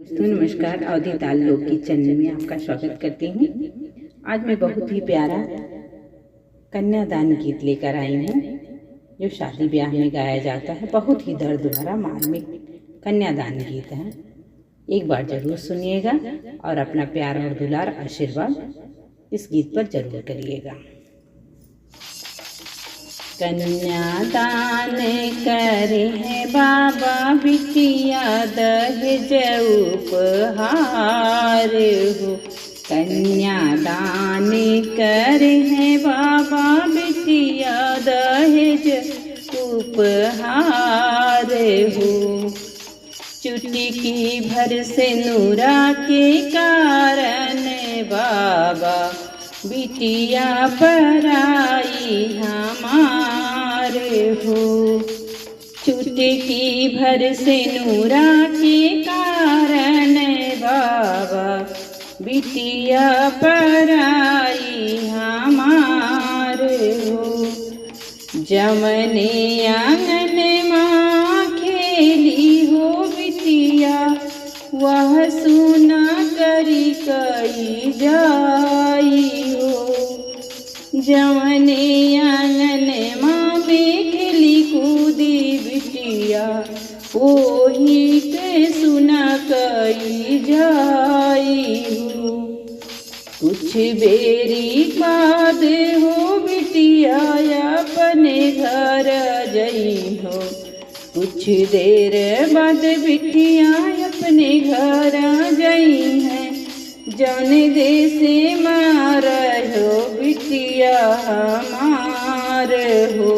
दोस्तों नमस्कार। अवधि ताल लोक की चैनल में आपका स्वागत करती हूँ। आज मैं बहुत ही प्यारा कन्यादान गीत लेकर आई हूँ जो शादी ब्याह में गाया जाता है। बहुत ही दर्द भरा मार्मिक कन्यादान गीत है। एक बार जरूर सुनिएगा और अपना प्यार और दुलार आशीर्वाद इस गीत पर जरूर करिएगा। कन्यादान करे है बाबा बिटिया दहेज उपहार हो। कन्यादान करे है बाबा बिटिया दहेज उपहार हो। चुटकी भर से नूरा के कारण बाबा बिटिया पराई हमारे हो। चुटकी भर से नूरा के कारण बाबा बिटिया पराई हमारे हो। जमने आंगन माँ खेली हो बिटिया वह सुना करी कई जाई हो। जमने आंगन माँ में खेली कूदी बिटिया ओही के सुना कई जाई हो। कुछ बेरी बाद हो बिटिया अपने घर जई हो। कुछ देर बाद बिटिया अपने घर गई है। जौन देसे मार हो बिटिया हमार हो।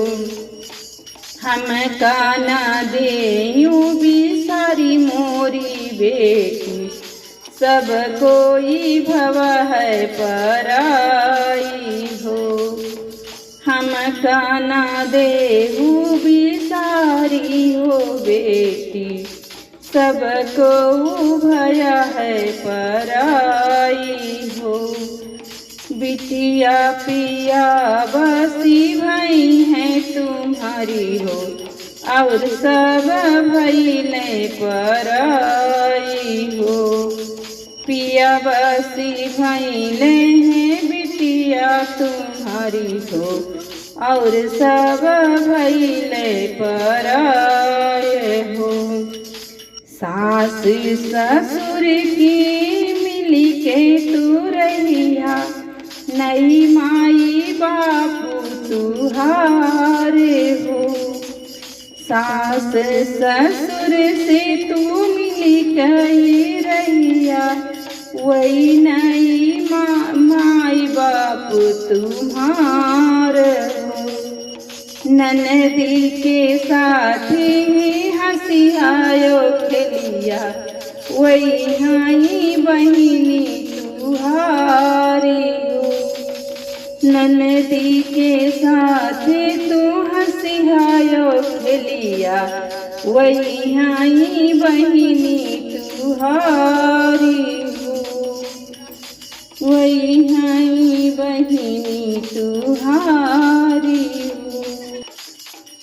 हम काना देयूं भी सारी मोरी बेटी सब कोई भवा है पराई हो। हम काना देहूं भी सारी हो बेटी सब को भया है पराई हो। बिटिया पिया बसी भई है तुम्हारी हो और सब भइले पराई हो। पिया बसी भइले हैं बिटिया तुम्हारी हो और सब भइले पराए हो। सास ससुर की मिली के तू रहिया नई माई बापू तुहारे हो। सास ससुर से तू मिली कही रहिया वही नई माई बापू तुम्हारे हो। ननदी के साथ ही हंसी आयो खेलिया वही हाई बहिनी तुहारी हो। ननदी के साथ तू हंसी आयो खेलिया वही हाई बहिनी